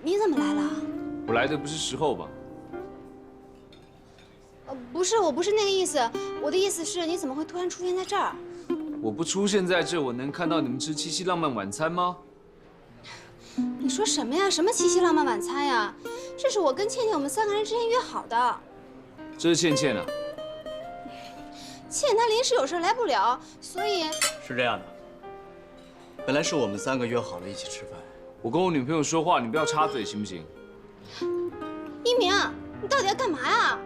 你怎么来了？我来的不是时候吧？不是，我不是那个意思，我的意思是你怎么会突然出现在这儿？我不出现在这，我能看到你们吃七夕浪漫晚餐吗？你说什么呀？什么七夕浪漫晚餐呀？这是我跟倩倩我们3个人之前约好的。这是倩倩啊。倩她临时有事来不了，所以是这样的，本来是我们3个约好了一起吃饭。我跟我女朋友说话，你不要插嘴行不行？一鸣，你到底要干嘛呀？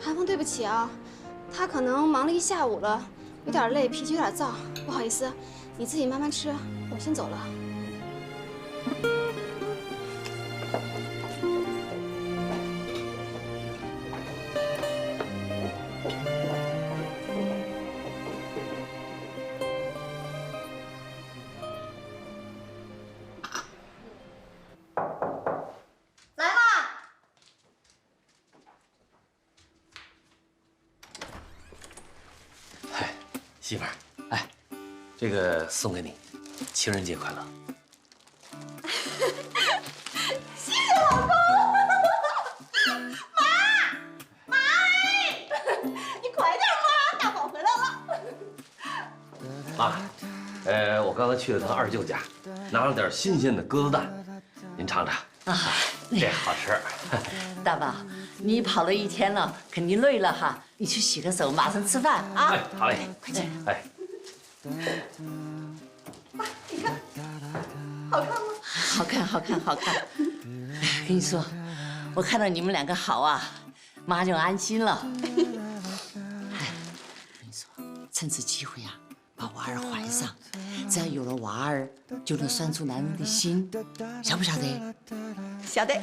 韩风，对不起啊，他可能忙了一下午了，有点累，脾气有点躁，不好意思，你自己慢慢吃，我先走了。媳妇儿，哎，这个送给你，情人节快乐。谢谢老公。妈，你快点嘛，大宝回来了。妈，我刚才去了趟二舅家，拿了点新鲜的鸽子蛋，您尝尝。啊，这好吃。大宝，你跑了一天了，肯定累了哈。你去洗个手，马上吃饭啊！哎，好嘞，快去。哎，妈，你看，好看吗？好看，好看，好看。哎，跟你说，我看到你们2个好啊，妈就安心了。哎，跟你说，趁此机会啊，把娃儿怀上，只要有了娃儿，就能拴住男人的心，晓不晓得？晓得。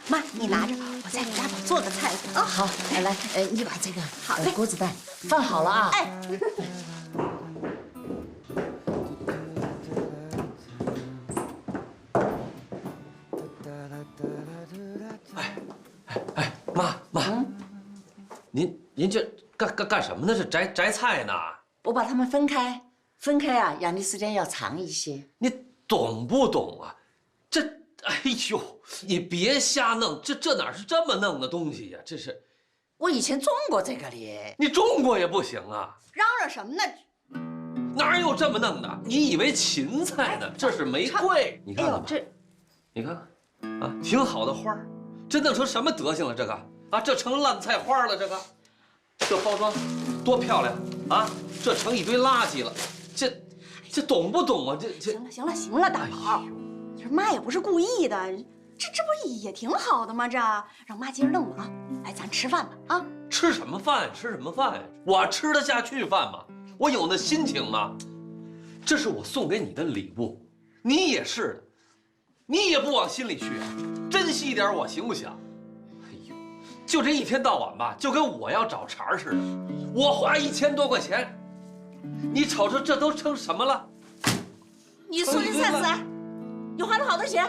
妈，你拿着，我再给大宝做个菜啊。好，来，你把这个好嘞鸽子蛋放好了啊。哎。哎，妈，您这干什么呢？这摘菜呢？我把它们分开啊，养的时间要长一些。你懂不懂啊？哎呦，你别瞎弄，这哪是这么弄的东西呀？这是，我以前种过这个的。你种过也不行啊！嚷嚷什么呢？哪有这么弄的？你以为芹菜呢？这是玫瑰，你看看吧，你看看，啊，挺好的花儿，这弄成什么德行了？这个啊，这成烂菜花了。这包装多漂亮啊！这成一堆垃圾了，这懂不懂啊？行了，大宝，这妈也不是故意的，这不也挺好的吗？这让妈接着弄吧啊！来，咱吃饭吧啊！吃什么饭呀？我吃得下去饭吗？我有那心情吗？这是我送给你的礼物，你也是的，你也不往心里去，珍惜一点我行不行？哎呦，就这一天到晚吧，就跟我要找茬似的。我花1000多块钱，你瞅瞅这都成什么了？你说的啥子啊？你花了好多钱？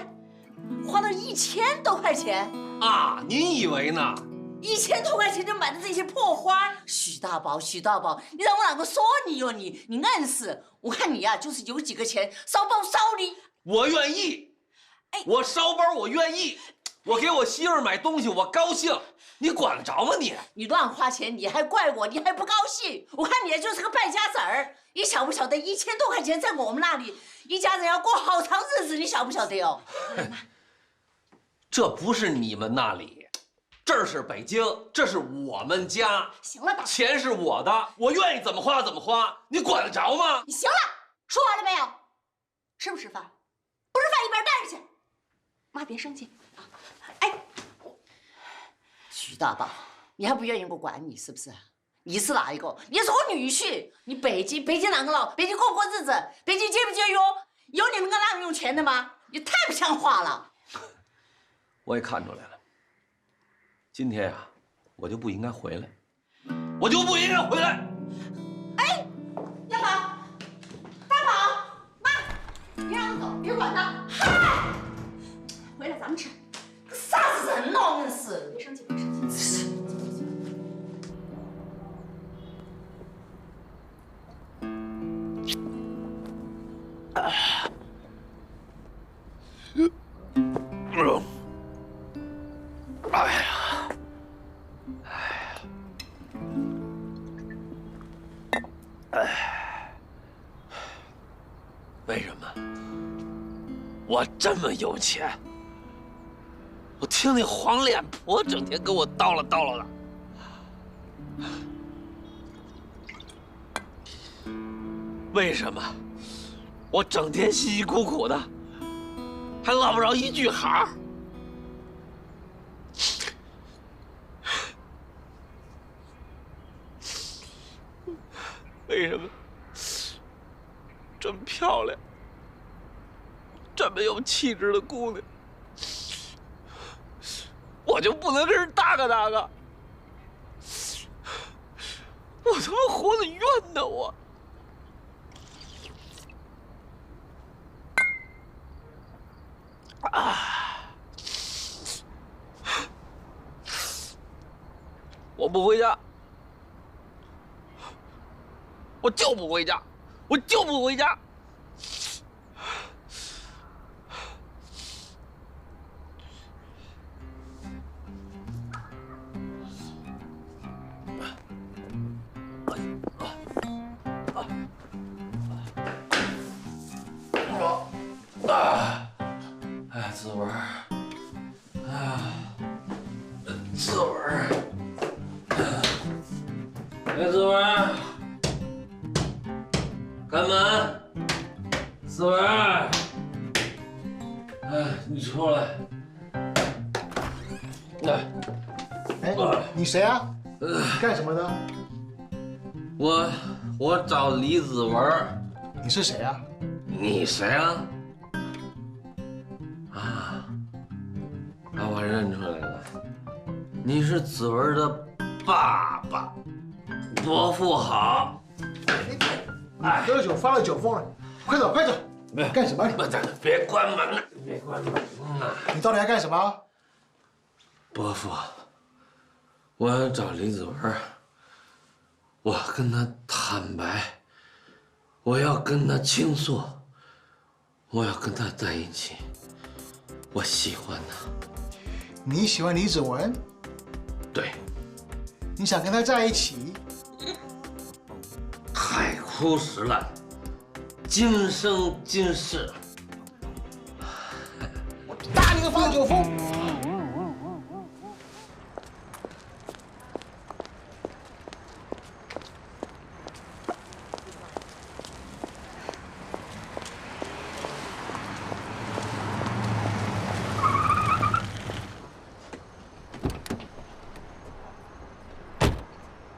花了1000多块钱啊？你以为呢？1000多块钱就买的这些破花？许大宝，你让我哪个说你哟？你硬是，我看你呀，就是有几个钱烧包烧你。我愿意，我烧包我愿意，我给我媳妇儿买东西我高兴，你管得着吗你？你乱花钱，你还怪我，你还不高兴？我看你就是个败家子儿。你晓不晓得1000多块钱在我们那里，一家人要过好长日子，你晓不晓得哟？这不是你们那里，这是北京，这是我们家。行了，大宝，钱是我的，我愿意怎么花怎么花，你管得着吗？你行了，说完了没有？吃不吃饭？不吃饭一边待着去。妈别生气啊！哎，许大宝，你还不愿意我管你是不是？你是哪一个？你是我女婿。你北京啷个了？北京过日子，北京节不节约？有你们个滥用钱的吗？你太不像话了。我也看出来了，今天呀，我就不应该回来，我就不应该回来。哎，大宝，妈，别让他走，别管他。嗨，回来咱们吃。啥子人哦，硬是。别生气，别生气。为什么？我这么有钱，我听那黄脸婆整天跟我叨唠叨唠的。为什么？我整天辛辛苦苦的，还落不着一句好。为什么？这么漂亮，这么有气质的姑娘，我就不能跟人搭个搭个？我他妈活得冤呐！我。我不回家，我就不回家，我就不回家。哎，子文，子文，哎，子文，开门，子文，哎，你出来。哎，你谁啊？你干什么的？我找李子文。你是谁啊？你谁啊？我认出来了，你是子文的爸爸，伯父好。你喝了酒发了酒疯了，快走快走！干什么？别关门了，别关门了！你到底要干什么？伯父，我要找李子文，我跟他坦白，我要跟他倾诉，我要跟他在一起，我喜欢他。你喜欢李子文？对。你想跟他在一起？海枯石烂，今生今世。我打你个发酒疯！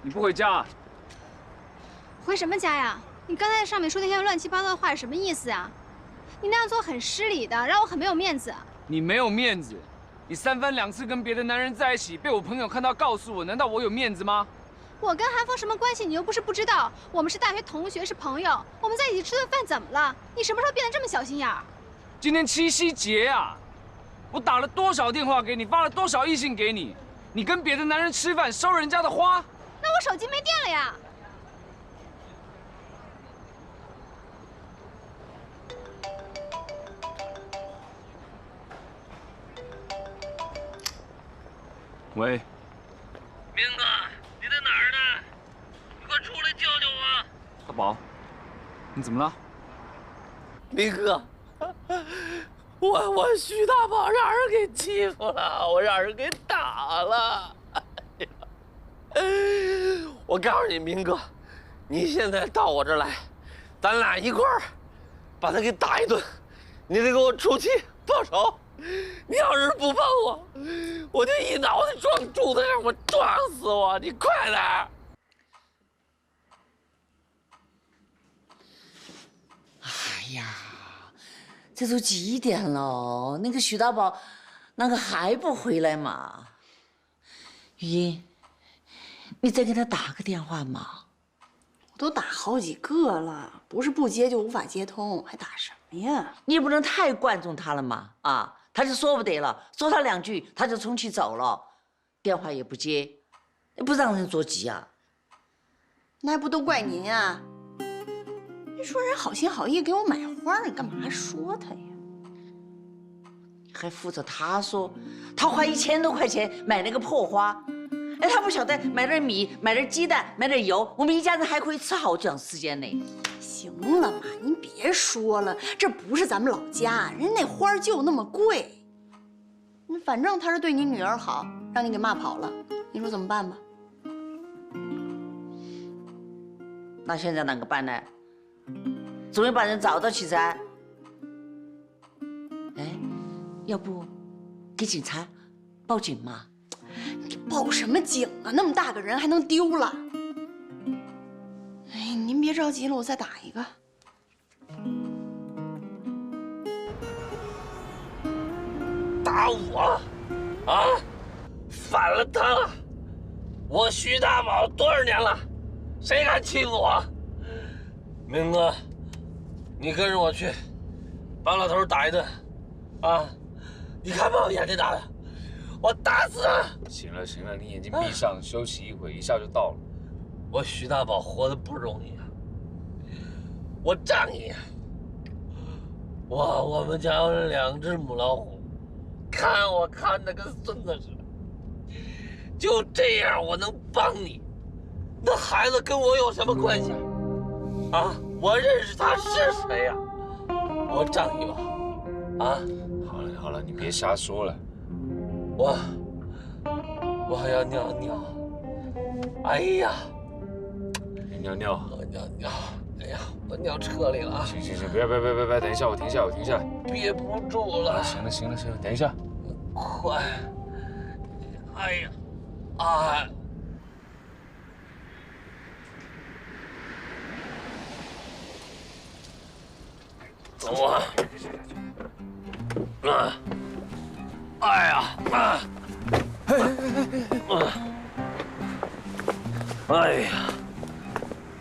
你不回家啊？回什么家呀？你刚才在上面说那些乱七八糟的话是什么意思啊？你那样做很失礼的，让我很没有面子。你没有面子，你3番2次跟别的男人在一起，被我朋友看到告诉我，难道我有面子吗？我跟韩风什么关系？你又不是不知道，我们是大学同学，是朋友，我们在一起吃顿饭怎么了？你什么时候变得这么小心眼儿？今天七夕节啊，我打了多少电话给你，发了多少微信给你，你跟别的男人吃饭收人家的花？那我手机没电了呀。喂，明哥，你在哪儿呢？你快出来救救我！大宝，你怎么了？明哥，我徐大宝让人给欺负了，我让人给打了。我告诉你，明哥，你现在到我这儿来，咱俩一块儿把他给打一顿，你得给我出气报仇。你要是不帮我，我就一脑袋撞柱子上，我撞死我！你快点儿！哎呀，这都几点了？那个许大宝，那个还不回来吗？雨音，你再给他打个电话嘛。我都打好几个了，不是不接就无法接通，还打什么呀？你也不能太惯重他了嘛！啊，他就说不得了，说他2句他就冲去走了，电话也不接，不让人着急啊。那还不都怪您啊？你说人好心好意给我买花，你干嘛说他呀？还扶着他说，他花1000多块钱买那个破花，哎，他不晓得买点米、买点鸡蛋、买点油，我们一家人还可以吃好长时间呢。行了嘛，您别说了，这不是咱们老家，人那花就那么贵。反正他是对你女儿好，让你给骂跑了，你说怎么办吧？那现在啷个办呢？总要把人找到起噻。哎，要不给警察报警嘛？你报什么警啊？那么大个人还能丢了？哎，您别着急了，我再打一个。打我啊！反了他了！我徐大宝多少年了，谁敢欺负我？明哥，你跟着我去，把老头打一顿，啊！你看把我眼睛打的，我打死他！行了行了，你眼睛闭上，休息一会，一下就到了。我徐大宝活得不容易啊，我仗义啊！我们家有2只母老虎，看我看得跟孙子似的。就这样，我能帮你？那孩子跟我有什么关系啊？我认识他是谁呀？我仗义吧？啊？好了好了，你别瞎说了。我还要尿尿。哎呀！你尿尿。我尿尿。哎呀，我尿车里了啊！行行行，别，等一下，我停下，憋不住了。行了，等一下。快！哎呀，啊！走啊！哎呀！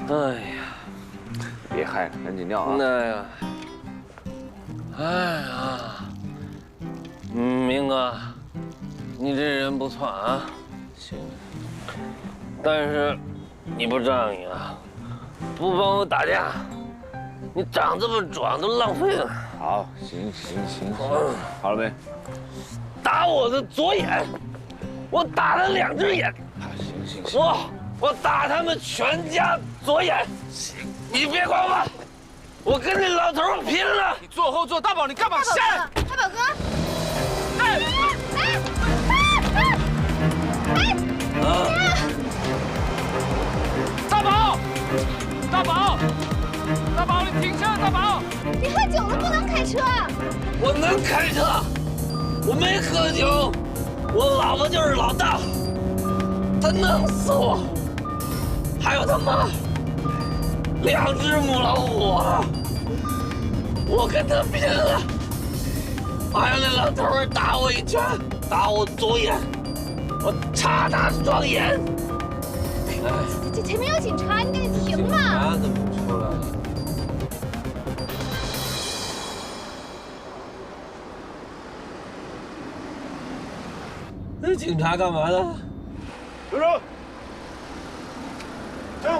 哎呀！别害了，赶紧尿啊！哎呀，明哥，你这人不错啊，行，但是你不仗义啊，不帮我打架，你长这么壮都浪费了。好，行，好了没？打我的左眼，我打了2只眼。行，我打他们全家左眼。行，你别管我，我跟这老头拼了！你坐后座，大宝，你干嘛下？大宝哥，大宝，你停车！大宝，你喝酒了不能开车。我能开车，我没喝酒，我老婆就是老大，她弄死我。还有他妈2只母老虎啊！我跟他拼了！还有那老头打我一拳，打我左眼，我插他双眼。这前面有警察，你赶紧停嘛！警察怎么出来了？那警察干嘛呢？留手！停！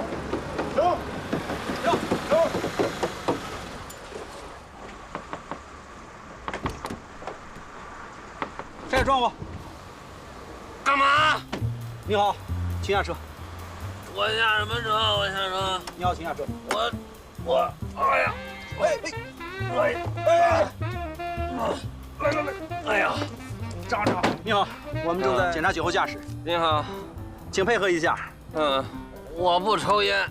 这撞我！干嘛？你好，请下车。我下什么车？我下车。你好，请下车。哎呀！哎呀！站！你好，我们正在检查酒后驾驶。你好，请配合一下。我不抽烟。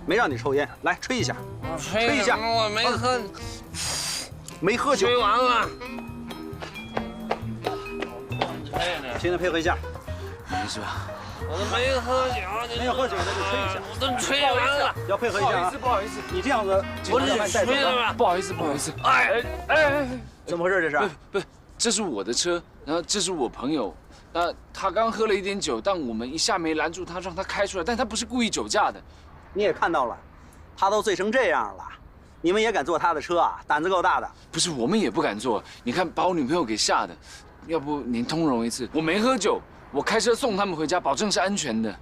没让你抽烟，来吹一下。吹一下。我没喝。没喝酒。吹完了。现在配合一下。没事吧？我都没喝酒，没有喝酒那就吹一下。我都吹完了，要配合一下啊！不好意思，你这样子，我是吹了吧？不好意思。哎，怎么回事？这是？不，这是我的车，然后这是我朋友，他刚喝了一点酒，但我们一下没拦住他，让他开出来，但他不是故意酒驾的。你也看到了，他都醉成这样了，你们也敢坐他的车啊？胆子够大的。不是，我们也不敢坐。你看，把我女朋友给吓的。要不您通融一次？我没喝酒，我开车送他们回家，保证是安全的。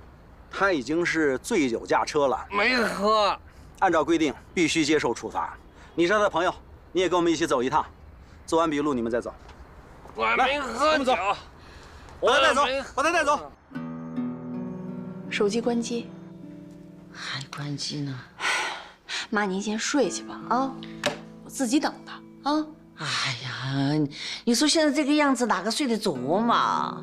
他已经是醉酒驾车了。没喝，按照规定必须接受处罚。你是他的朋友，你也跟我们一起走一趟，做完笔录你们再走。我还没喝酒，把他带走，把他带走。手机关机。还关机呢？妈，您先睡去吧啊，我自己等他啊。哎呀，你说现在这个样子，哪个睡得着嘛？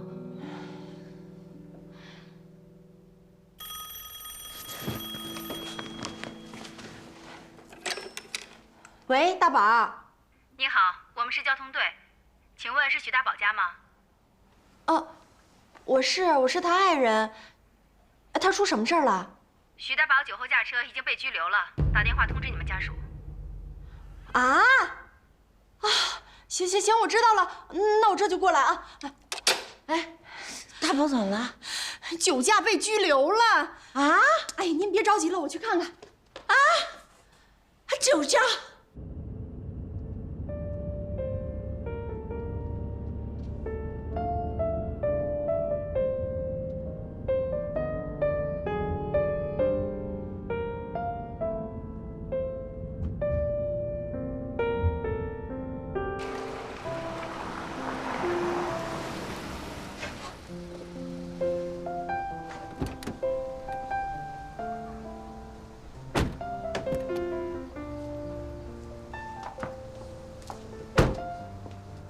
喂，大宝。你好，我们是交通队，请问是许大宝家吗？哦，我是他爱人。他出什么事儿了？许大宝酒后驾车已经被拘留了，打电话通知你们家属。啊！行，我知道了，那我这就过来啊。哎，大宝怎么了？酒驾被拘留了啊！哎，您别着急了，我去看看。啊！还酒驾？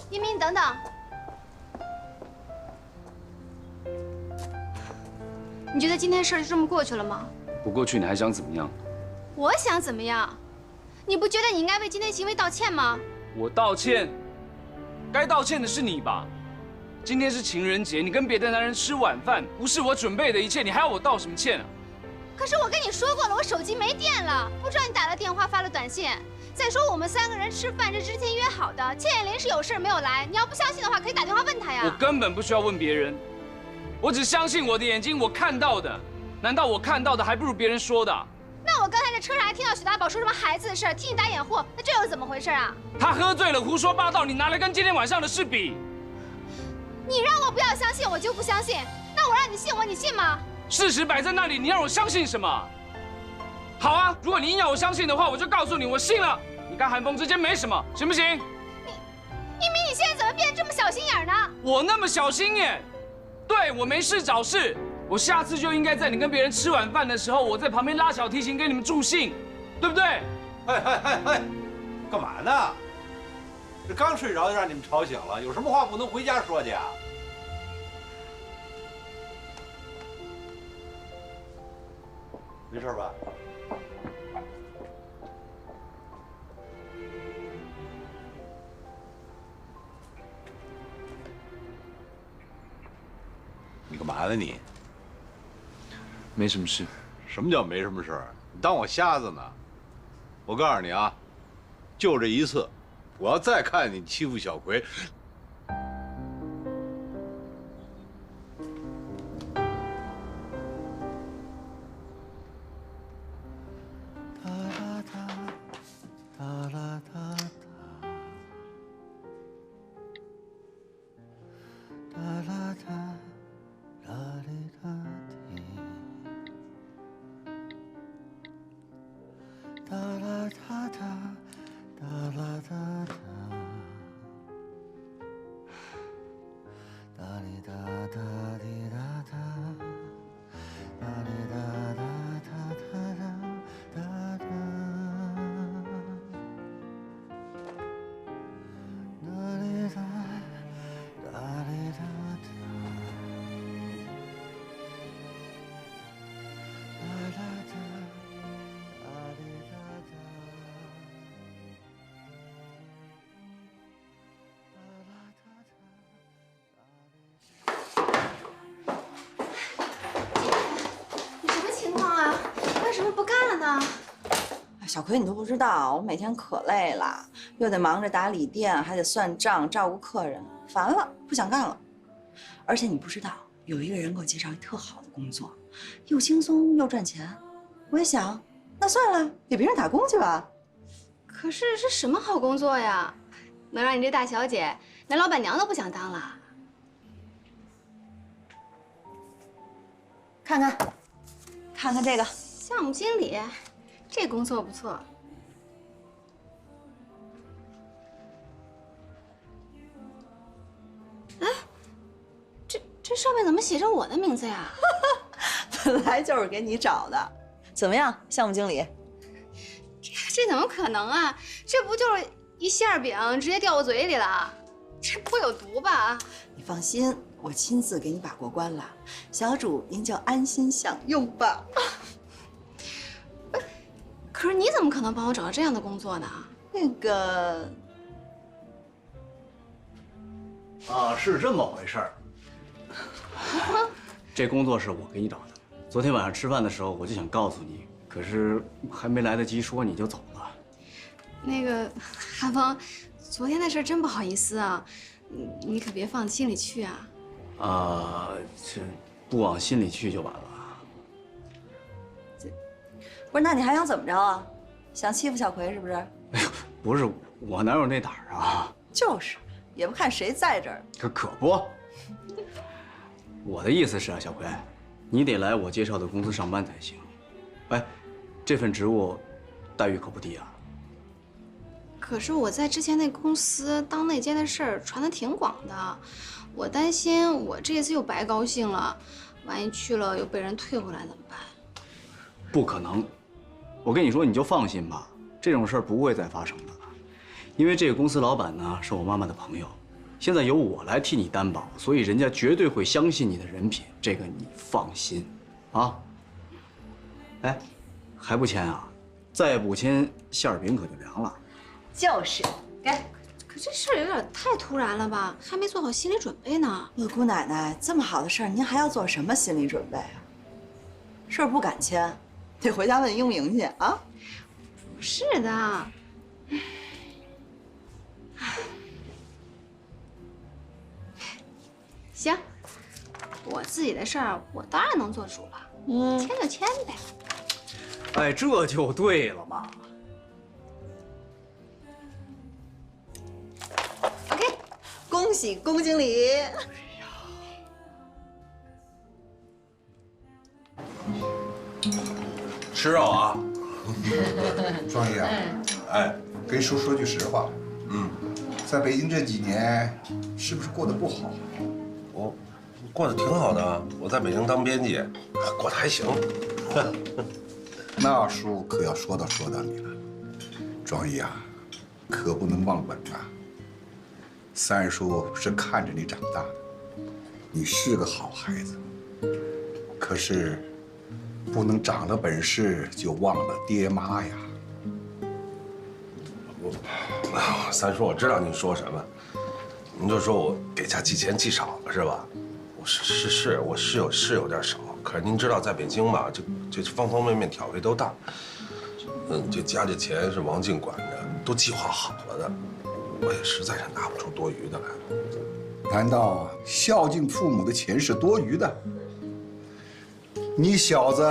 一鸣，等等。你觉得今天事儿就这么过去了吗？不过去你还想怎么样？我想怎么样？你不觉得你应该为今天行为道歉吗？我道歉，该道歉的是你吧？今天是情人节，你跟别的男人吃晚饭，不是我准备的一切，你还要我道什么歉啊？可是我跟你说过了，我手机没电了，不知道你打了电话发了短信。再说我们3个人吃饭是之前约好的，倩倩临时有事没有来，你要不相信的话，可以打电话问她呀。我根本不需要问别人，我只相信我的眼睛，我看到的。难道我看到的还不如别人说的？那我刚才在车上还听到许大宝说什么孩子的事，替你打掩护，那这又是怎么回事啊？他喝醉了，胡说八道，你拿来跟今天晚上的事比。你让我不要相信，我就不相信。那我让你信我，你信吗？事实摆在那里，你让我相信什么？好啊，如果你硬要我相信的话，我就告诉你，我信了。你跟韩风之间没什么，行不行？一鸣，你现在怎么变得这么小心眼呢？我那么小心眼？对，我没事找事。我下次就应该在你跟别人吃晚饭的时候，我在旁边拉小提琴给你们助兴，对不对？哎，干嘛呢？这刚睡着就让你们吵醒了，有什么话不能回家说去啊？没事吧？你干嘛呢你？没什么事。什么叫没什么事儿？你当我瞎子呢？我告诉你啊，就这一次，我要再看你欺负小葵，什么不干了呢？小葵，你都不知道，我每天可累了，又得忙着打理店，还得算账、照顾客人，烦了，不想干了。而且你不知道，有一个人给我介绍一特好的工作，又轻松又赚钱。我也想，那算了，给别人打工去吧。可是是什么好工作呀？能让你这大小姐连老板娘都不想当了？看看这个。项目经理，这工作不错。哎，这上面怎么写着我的名字呀？本来就是给你找的。怎么样，项目经理？这怎么可能啊？这不就是一馅饼直接掉我嘴里了？这不会有毒吧？你放心，我亲自给你把过关了。小主，您就安心享用吧。可是你怎么可能帮我找到这样的工作呢？那个……啊，是这么回事儿。这工作是我给你找的。昨天晚上吃饭的时候，我就想告诉你，可是还没来得及说你就走了。那个韩风，昨天的事真不好意思啊，你可别放心里去啊。这不往心里去就完了。不是，那你还想怎么着啊？想欺负小葵是不是？哎呦，不是，我哪有那胆儿啊？就是，也不看谁在这儿。可不。我的意思是啊，小葵，你得来我介绍的公司上班才行。哎，这份职务待遇可不低啊。可是我在之前那公司当内监的事儿传得挺广的，我担心我这次又白高兴了，万一去了又被人退回来怎么办？不可能，我跟你说，你就放心吧，这种事儿不会再发生的。因为这个公司老板呢是我妈妈的朋友，现在由我来替你担保，所以人家绝对会相信你的人品，这个你放心，啊。哎，还不签啊？再不签，馅儿饼可就凉了。就是，给。可这事儿有点太突然了吧？还没做好心理准备呢。我姑奶奶，这么好的事儿，您还要做什么心理准备啊？是不是不敢签？得回家问英明去啊！不是的，行，我自己的事儿我当然能做主了，签就签呗。哎，这就对了嘛。OK， 恭喜龚经理。吃肉啊！庄姨啊，哎，跟叔说句实话，在北京这几年，是不是过得不好？我过得挺好的，我在北京当编辑，过得还行。那叔可要说到你了，庄姨啊，可不能忘本啊。三叔是看着你长大的，你是个好孩子，可是。不能长了本事就忘了爹妈呀！三叔，我知道您说什么，您就说我给家寄钱寄少了是吧？我是有点少，可是您知道在北京吧，这方方面面挑费都大。这家这钱是王静管着，都计划好了的，我也实在是拿不出多余的来。难道孝敬父母的钱是多余的？你小子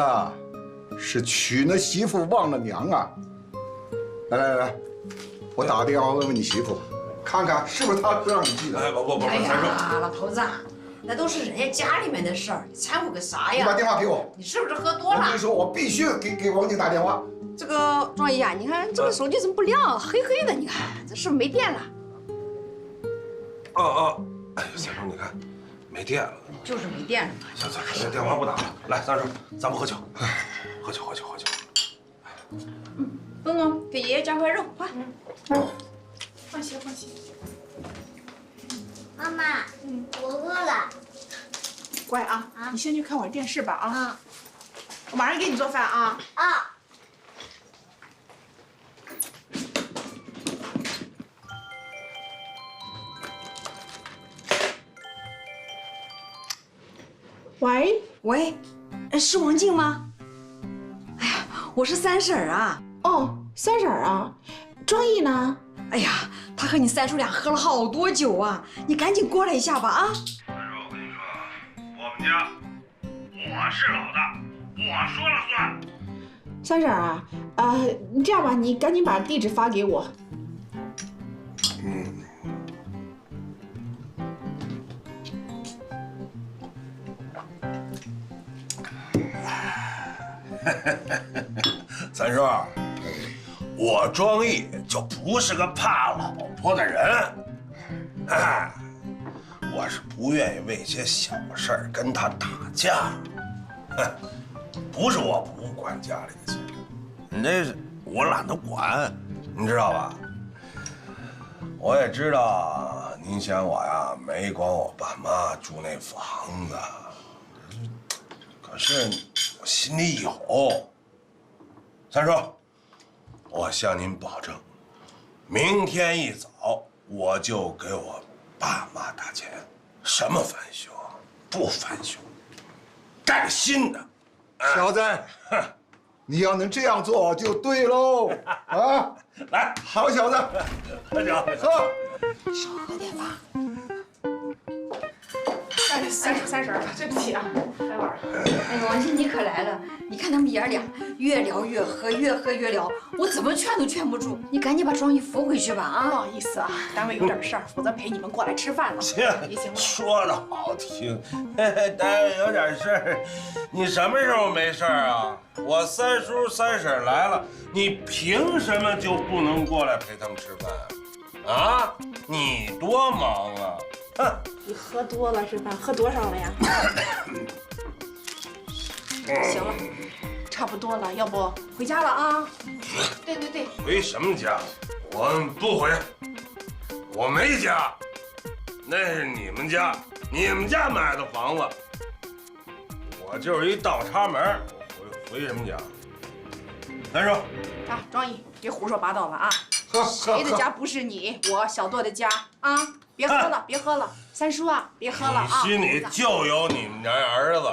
是娶了媳妇忘了娘啊！来，我打个电话问问你媳妇，看看是不是她让你寄的。不，哎呀，老头子，那都是人家家里面的事儿，你掺和个啥呀？你把电话给我。你是不是喝多了？我跟你说，我必须给王静打电话。这个庄姨啊，你看这个手机怎么不亮，黑黑的？你看这是不是没电了？哎呀，三叔，你看，没电了。就是没电了。行，这电话不打了。来，三叔，咱们喝酒，喝酒。东东，给爷爷夹块肉，快。放心。妈妈，我饿了。乖啊，你先去看会儿电视吧啊。我马上给你做饭啊。喂，是王静吗？哎呀，我是三婶啊。哦，三婶啊，庄毅呢？哎呀，他和你三叔俩喝了好多酒啊，你赶紧过来一下吧啊！三叔，我跟你说，我们家我是老大，我说了算。三婶啊，你这样吧，你赶紧把地址发给我。三叔，我庄毅就不是个怕老婆的人，哎，我是不愿意为些小事儿跟他打架。不是我不管家里的事，你这是我懒得管，你知道吧？我也知道您嫌我呀没管我爸妈住那房子，可是我心里有。三叔，我向您保证，明天一早我就给我爸妈打钱，什么翻修不翻修，盖新的。小子，你要能这样做就对喽！啊，来，好小子，喝酒，喝。少喝点吧。三婶，对不起啊，开玩笑。哎呦，王鑫你可来了！你看他们爷儿俩越聊越喝，越喝越聊，我怎么劝都劝不住。你赶紧把庄毅扶回去吧啊！不好意思啊，单位有点事儿，否则陪你们过来吃饭了。也行。说的好听，单位有点事儿，你什么时候没事儿啊？我三叔三婶来了，你凭什么就不能过来陪他们吃饭？啊，你多忙啊！哼。你喝多了是吧？喝多少了呀？行了，差不多了，要不回家了啊？对。回什么家？我不回，我没家，那是你们家，你们家买的房子，我就是一倒插门，我回什么家？三叔，啊，庄毅，别胡说八道了啊！谁的家不是你我小舵的家啊？别喝了，别喝了，三叔啊，别喝了啊！你心里就有你们家儿子。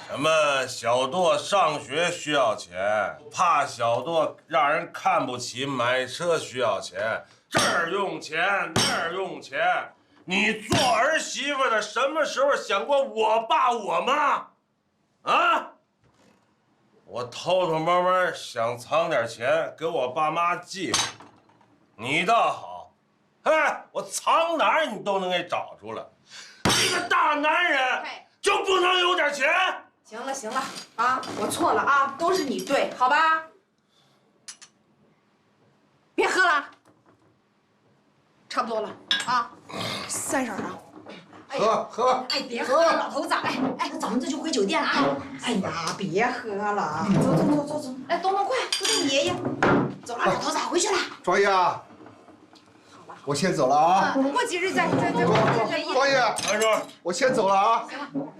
什么小舵上学需要钱，怕小舵让人看不起，买车需要钱，这儿用钱那儿用钱。你做儿媳妇的什么时候想过我爸我妈？啊？我偷偷摸摸想藏点钱给我爸妈寄，你倒好，哎，我藏哪儿你都能给找出来。一个大男人就不能有点钱？行了啊，我错了啊，都是你对，好吧？别喝了，差不多了啊。三婶啊，喝。哎，别喝了，老头子，哎，咱们这就回酒店了啊！哎呀，别喝了，走，来，东东快，都是你爷爷。走了，老头子，回去了。庄毅啊，我先走了啊。过几日再。庄毅，三叔，我先走了啊。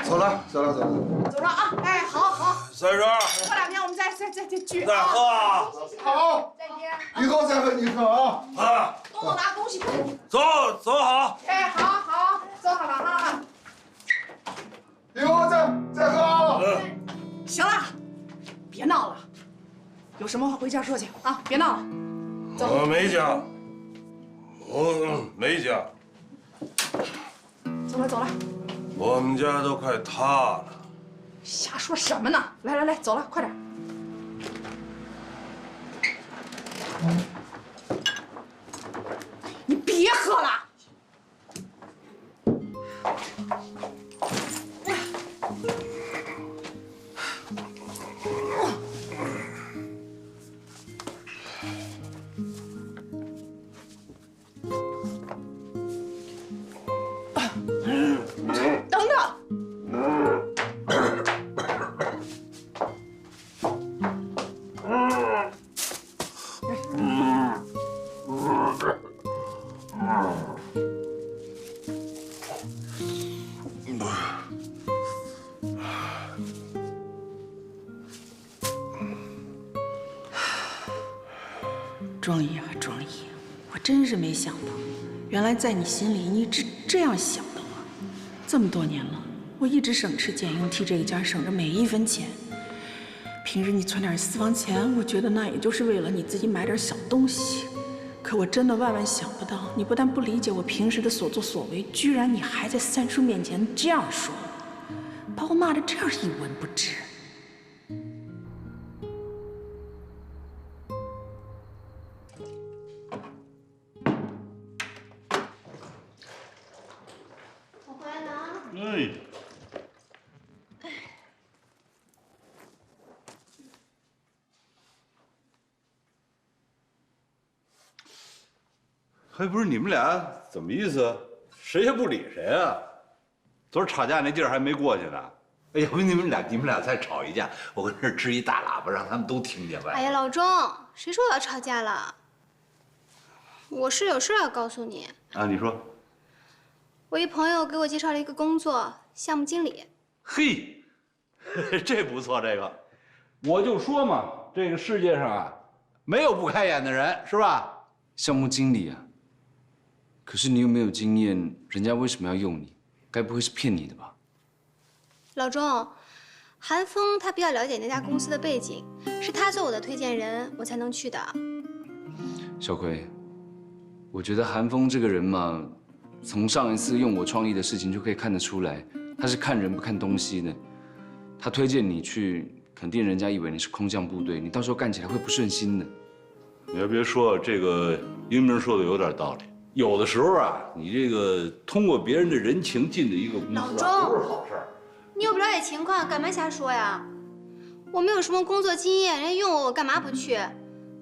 走了。走了啊！哎，好。三叔，过2天我们再聚啊。再喝啊！好，再见。以后再和你喝啊。啊，东东拿东西快。走好。哎，好，走好了啊。以后再喝啊。行了，别闹了，有什么话回家说去啊！别闹了，走。我没家，没家。走了，我们家都快塌了。瞎说什么呢？来，走了，快点。你别喝了。等等。庄毅啊，庄毅，我真是没想到，原来在你心里你只这样想的我。这么多年了，我一直省吃俭用，替这个家省着每一分钱。平日你存点私房钱，我觉得那也就是为了你自己买点小东西。可我真的万万想不到，你不但不理解我平时的所作所为，居然你还在三叔面前这样说我，把我骂得这样一文不值。我回来了啊。哎，还不是你们俩怎么意思？谁也不理谁啊？昨儿吵架那劲儿还没过去呢。哎呀，你们俩再吵一架，我跟这儿支一大喇叭，让他们都听见。哎呀，老钟，谁说我要吵架了？我是有事要告诉你啊，你说。我一朋友给我介绍了一个工作，项目经理。嘿，这不错，这个，我就说嘛，这个世界上啊，没有不开眼的人，是吧？项目经理啊，可是你又没有经验，人家为什么要用你？该不会是骗你的吧？老钟，韩风他比较了解那家公司的背景，是他做我的推荐人，我才能去的。小葵，我觉得韩风这个人嘛，从上一次用我创意的事情就可以看得出来，他是看人不看东西的。他推荐你去，肯定人家以为你是空降部队，你到时候干起来会不顺心的。你还别说，这个英明说的有点道理。有的时候啊，你这个通过别人的人情进的一个公司啊，不是好事儿。你又不了解情况，干嘛瞎说呀？我没有什么工作经验，人家用我干嘛不去？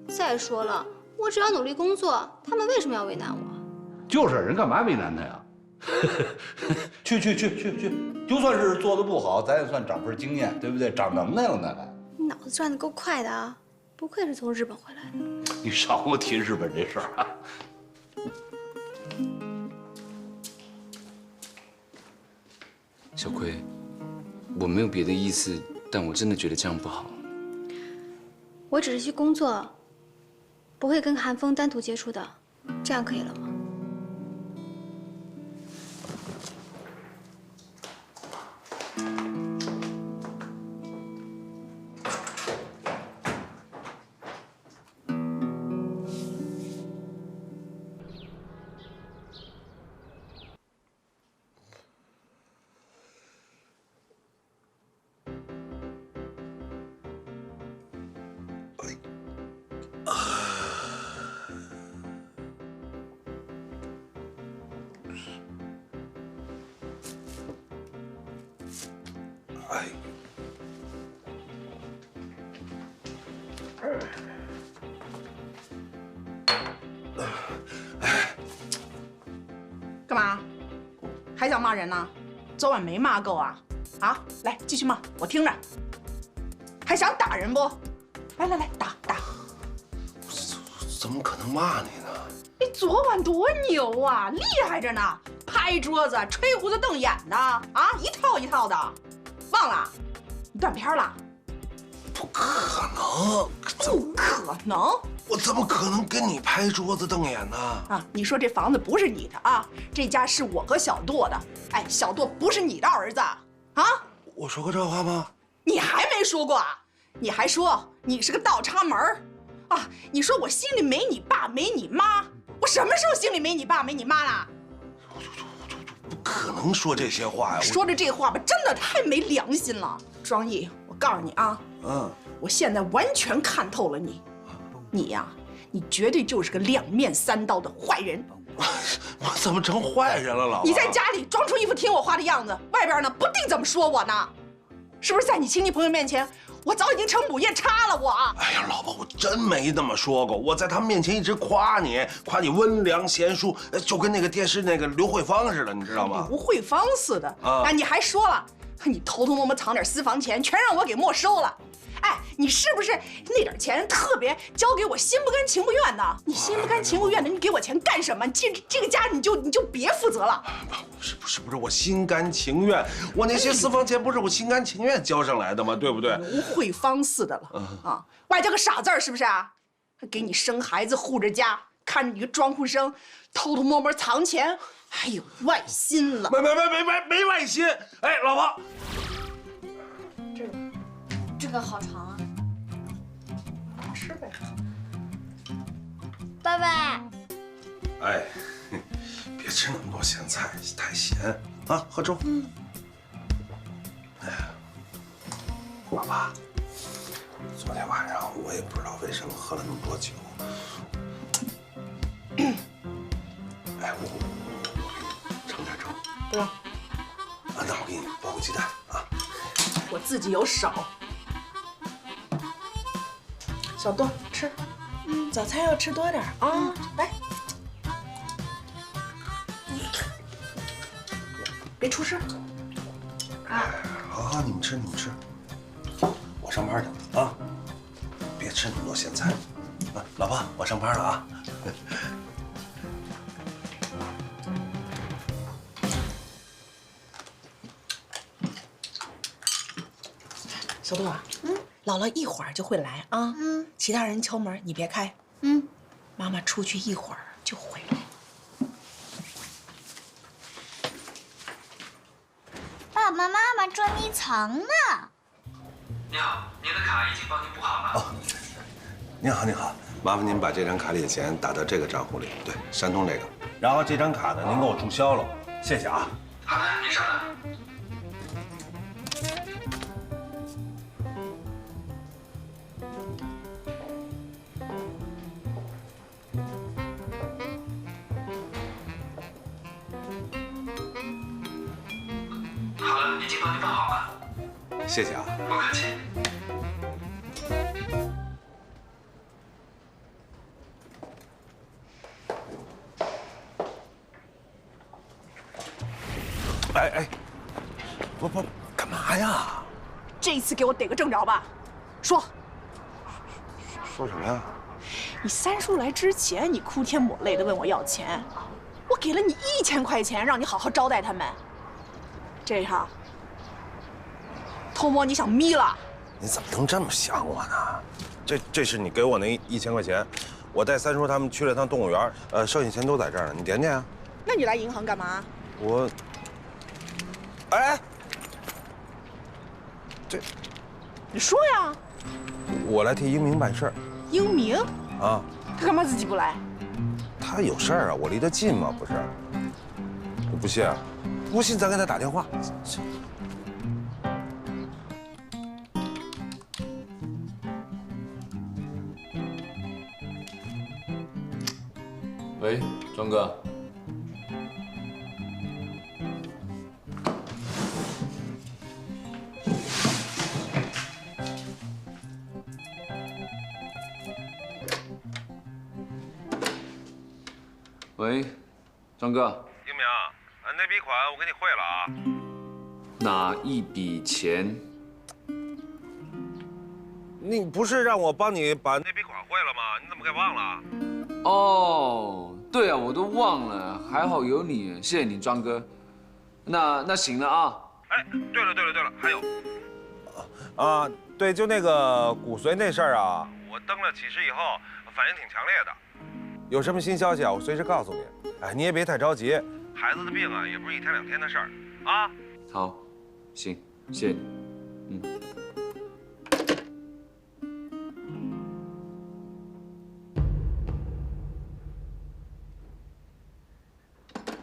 再说了，我只要努力工作，他们为什么要为难我？就是人干嘛为难他呀？去，就算是做的不好，咱也算长份经验，对不对？长能耐了呢还。你脑子转得够快的啊！不愧是从日本回来的。你少给我提日本这事儿啊！小葵，我没有别的意思，但我真的觉得这样不好。我只是去工作，不会跟韩风单独接触的，这样可以了吗？干嘛？还想骂人呢？昨晚没骂够啊？啊，来继续骂，我听着。还想打人不？来，打！怎么可能骂你呢？你昨晚多牛啊，厉害着呢，拍桌子、吹胡子、瞪眼的啊，一套一套的，忘了？你断片了？不可能！不可能！我怎么可能跟你拍桌子瞪眼呢？啊，你说这房子不是你的啊？这家是我和小舵的。哎，小舵不是你的儿子啊？我说过这话吗？你还没说过啊？你还说你是个倒插门儿啊？你说我心里没你爸没你妈，我什么时候心里没你爸没你妈了？不可能说这些话呀！说的这话吧，真的太没良心了。庄毅，我告诉你啊，我现在完全看透了你。你呀，你绝对就是个两面三刀的坏人。我怎么成坏人了，老婆？你在家里装出一副听我话的样子，外边呢不定怎么说我呢？是不是在你亲戚朋友面前，我早已经成母夜叉了？我。哎呀，老婆，我真没那么说过。我在他们面前一直夸你温良贤淑，就跟那个电视那个刘慧芳似的，你知道吗？刘慧芳似的啊！你还说了，你偷偷摸摸藏点私房钱，全让我给没收了。哎，你是不是那点钱特别交给我，心不甘情不愿的？你心不甘情不愿的，你给我钱干什么？这个家你就别负责了。不是，我心甘情愿，我那些私房钱不是我心甘情愿交上来的吗？对不对？刘慧芳似的了啊，外加个傻字儿，是不是啊？给你生孩子护着家，看着你个装护生，偷偷摸摸藏钱，还有外心了？没外心。哎，老婆。这个好长啊，吃呗。爸爸，哎，别吃那么多咸菜，太咸啊！喝粥。哎呀，老爸，昨天晚上我也不知道为什么喝了那么多酒。哎，我盛点粥。不用。那我给你包个鸡蛋啊。我自己有手。小多吃，早餐要吃多点啊！来，别出事。啊，好，你们吃，我上班去啊，别吃那么多咸菜。啊，老婆，我上班了啊。小杜啊，姥姥一会儿就会来啊。其他人敲门你别开。妈妈出去一会儿就回来。爸爸妈妈捉迷藏呢。你好，您的卡已经帮您补好了。哦，您好，麻烦您把这张卡里的钱打到这个账户里，对，山东这个。然后这张卡呢，您给我注销了，谢谢啊。好的，您稍等。好了，已经帮您办好了。谢谢啊。不客气。哎，不，干嘛呀？这次给我逮个正着吧。说说什么呀？你三叔来之前，你哭天抹泪的问我要钱，我给了你1000块钱，让你好好招待他们。这下偷摸你想眯了？你怎么能这么想我呢？这是你给我那1000块钱，我带三叔他们去了趟动物园，剩下钱都在这儿呢，你点点啊。那你来银行干嘛？我，哎，你说呀。我来替英明办事儿。英明？啊。他干嘛自己不来？他有事儿啊，我离他近嘛，不是？你不信啊？不信咱给他打电话。喂，庄哥。喂，庄哥。英明，那笔款我给你汇了啊。哪一笔钱？你不是让我帮你把那笔款汇了吗？你怎么给忘了？哦，对啊，我都忘了，还好有你，谢谢你，庄哥。那行了啊。哎，对了，还有，啊，对，就那个骨髓那事儿啊，我登了起誓以后，反应挺强烈的。有什么新消息啊，我随时告诉你。哎，你也别太着急，孩子的病啊，也不是1天2天的事儿啊。好，行，谢谢你。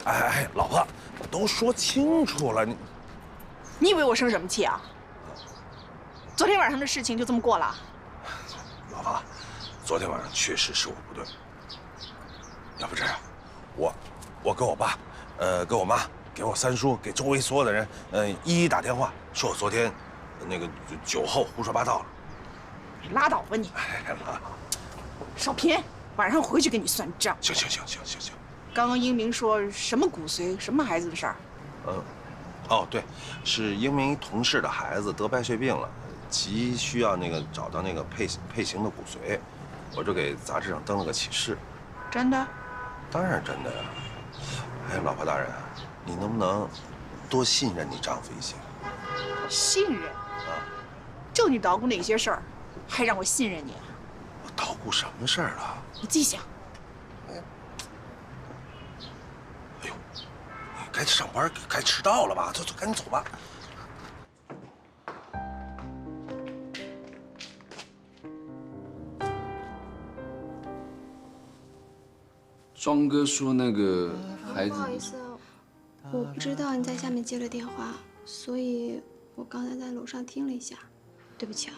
哎，老婆，都说清楚了，你以为我生什么气啊？昨天晚上的事情就这么过了？老婆，昨天晚上确实是我不对。要不这样，我跟我爸，跟我妈，给我三叔，给周围所有的人，一一打电话，说我昨天那个酒后胡说八道了。你拉倒吧你！少贫，晚上回去跟你算账。行。刚刚英明说什么骨髓，什么孩子的事儿？哦对，是英明同事的孩子得白血病了，急需要找到那个配型的骨髓，我就给杂志上登了个启事。真的？当然真的呀。哎，老婆大人，你能不能多信任你丈夫一些？信任？就你捣鼓哪些事儿，还让我信任你啊？我捣鼓什么事儿了？你自己想。该上班，该迟到了吧？走，赶紧走吧。庄哥说那个孩子，不好意思，我不知道你在下面接了电话，所以我刚才在楼上听了一下，对不起啊。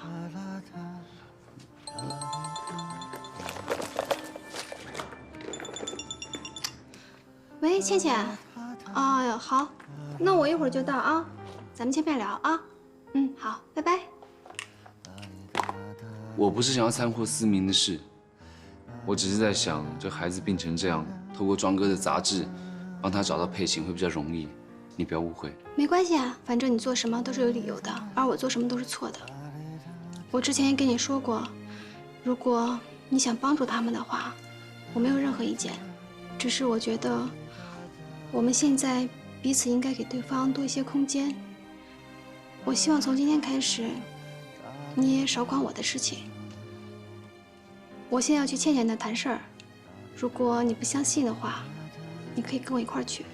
喂，倩倩。哦，好，那我一会儿就到啊，咱们见面聊啊。好，拜拜。我不是想要掺和思明的事，我只是在想，这孩子病成这样，透过庄哥的杂志，帮他找到配型会比较容易。你不要误会。没关系啊，反正你做什么都是有理由的，而我做什么都是错的。我之前也跟你说过，如果你想帮助他们的话，我没有任何意见。只是我觉得，我们现在彼此应该给对方多一些空间。我希望从今天开始，你也少管我的事情。我现在要去倩倩那谈事儿，如果你不相信的话，你可以跟我一块儿去。